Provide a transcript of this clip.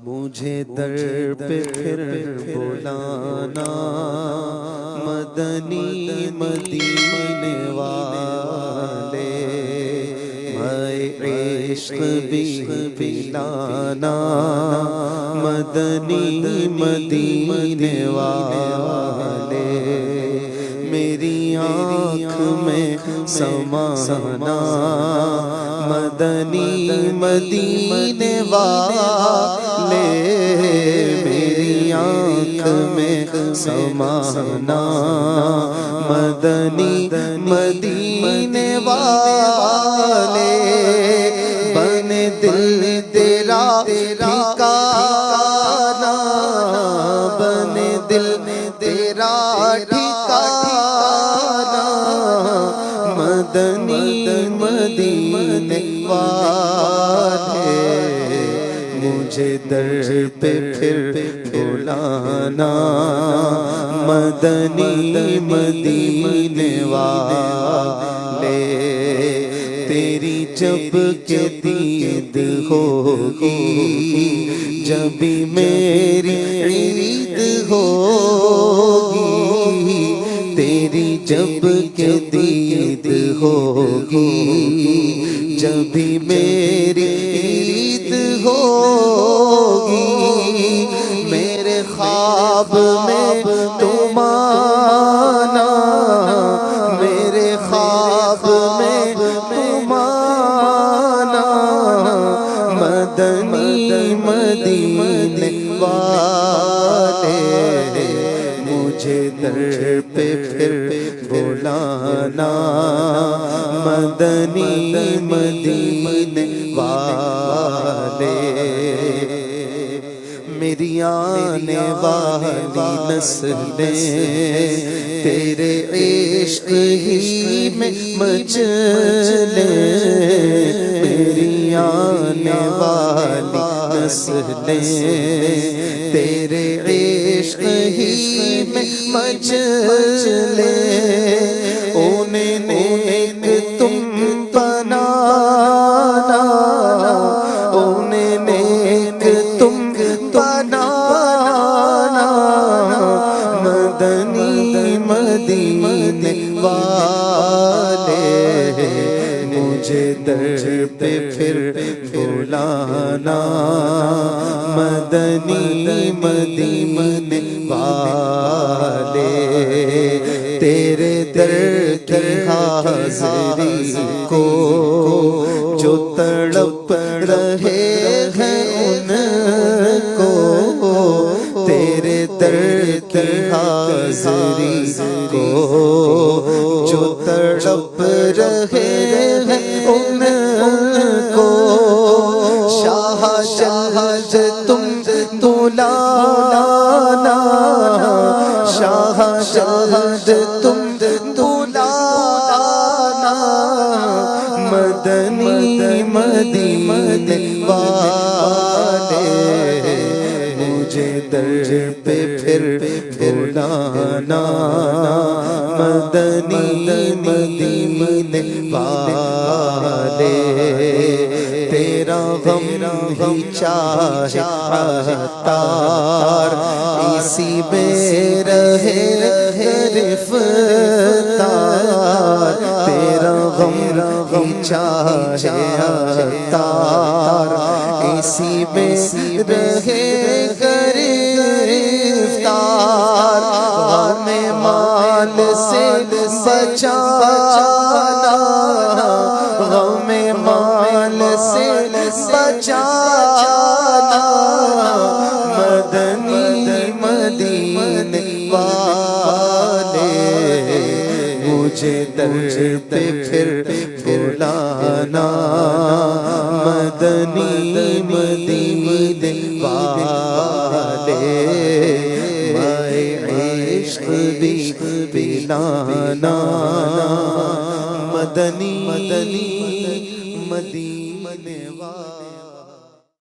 مجھے در پہ پھر بلانا مدنی مدینے والے، میں عشق بھی پلانا مدنی مدینے والے، میری آنکھ میں سمانا مدنی مدینے والے، میری آنکھ میں سمانا مدنی مدینے والے، بن دل تیرا ٹھکانا، بن دل تیرا ٹھکانا مدنی مدینے والے، مجھے در پہ پھر بلانا مدنی مدینے والے، تیری جب کہ دید ہوگی جبھی میری عید ہوگی، تیری جب کہ دید ہوگی جبھی میری عید ہوگی، میرے خواب میں تم آنا، میرے خواب میں تم آنا مدنی مدینے والے، مجھے در پہ پھر بلانا مدنی مدینے والے، میری آنے والی نسلیں تیرے عشق ہی میں مچلیں، میری آنے والی نسلیں تیرے عشق ہی میں مچلیں، انہیں نیک تم بنانا، انہیں نیک تم بنانا مدنی مدینے والے، مجھے در پہ پھر بلانا مدنی مدینے والے، تیرے در کی حاضری کو جو تڑپ رہے ہیں ان کو، تیرے در کی حاضری کو جو تڑپ رہے ہیں ان کو، شاہ شاہد تم بلانا، شاہ شاہد تم بلانا مدنی مدینے والے، مجھے در پہ پھر بلانا مدنی مدینے والے، تیرا غم ہی چاہے عطار اسی میں رہے گرفتار، تیرا غم ہی چاہے عطار اسی میں رہے گرفتار، غم مال سے بچانا، غم مال سے بچانا مدنی مدینے والے، مجھے در پہ پھر بلانا مدنی مدینے والے، میں عشق بھی پلانا مدنی مدینے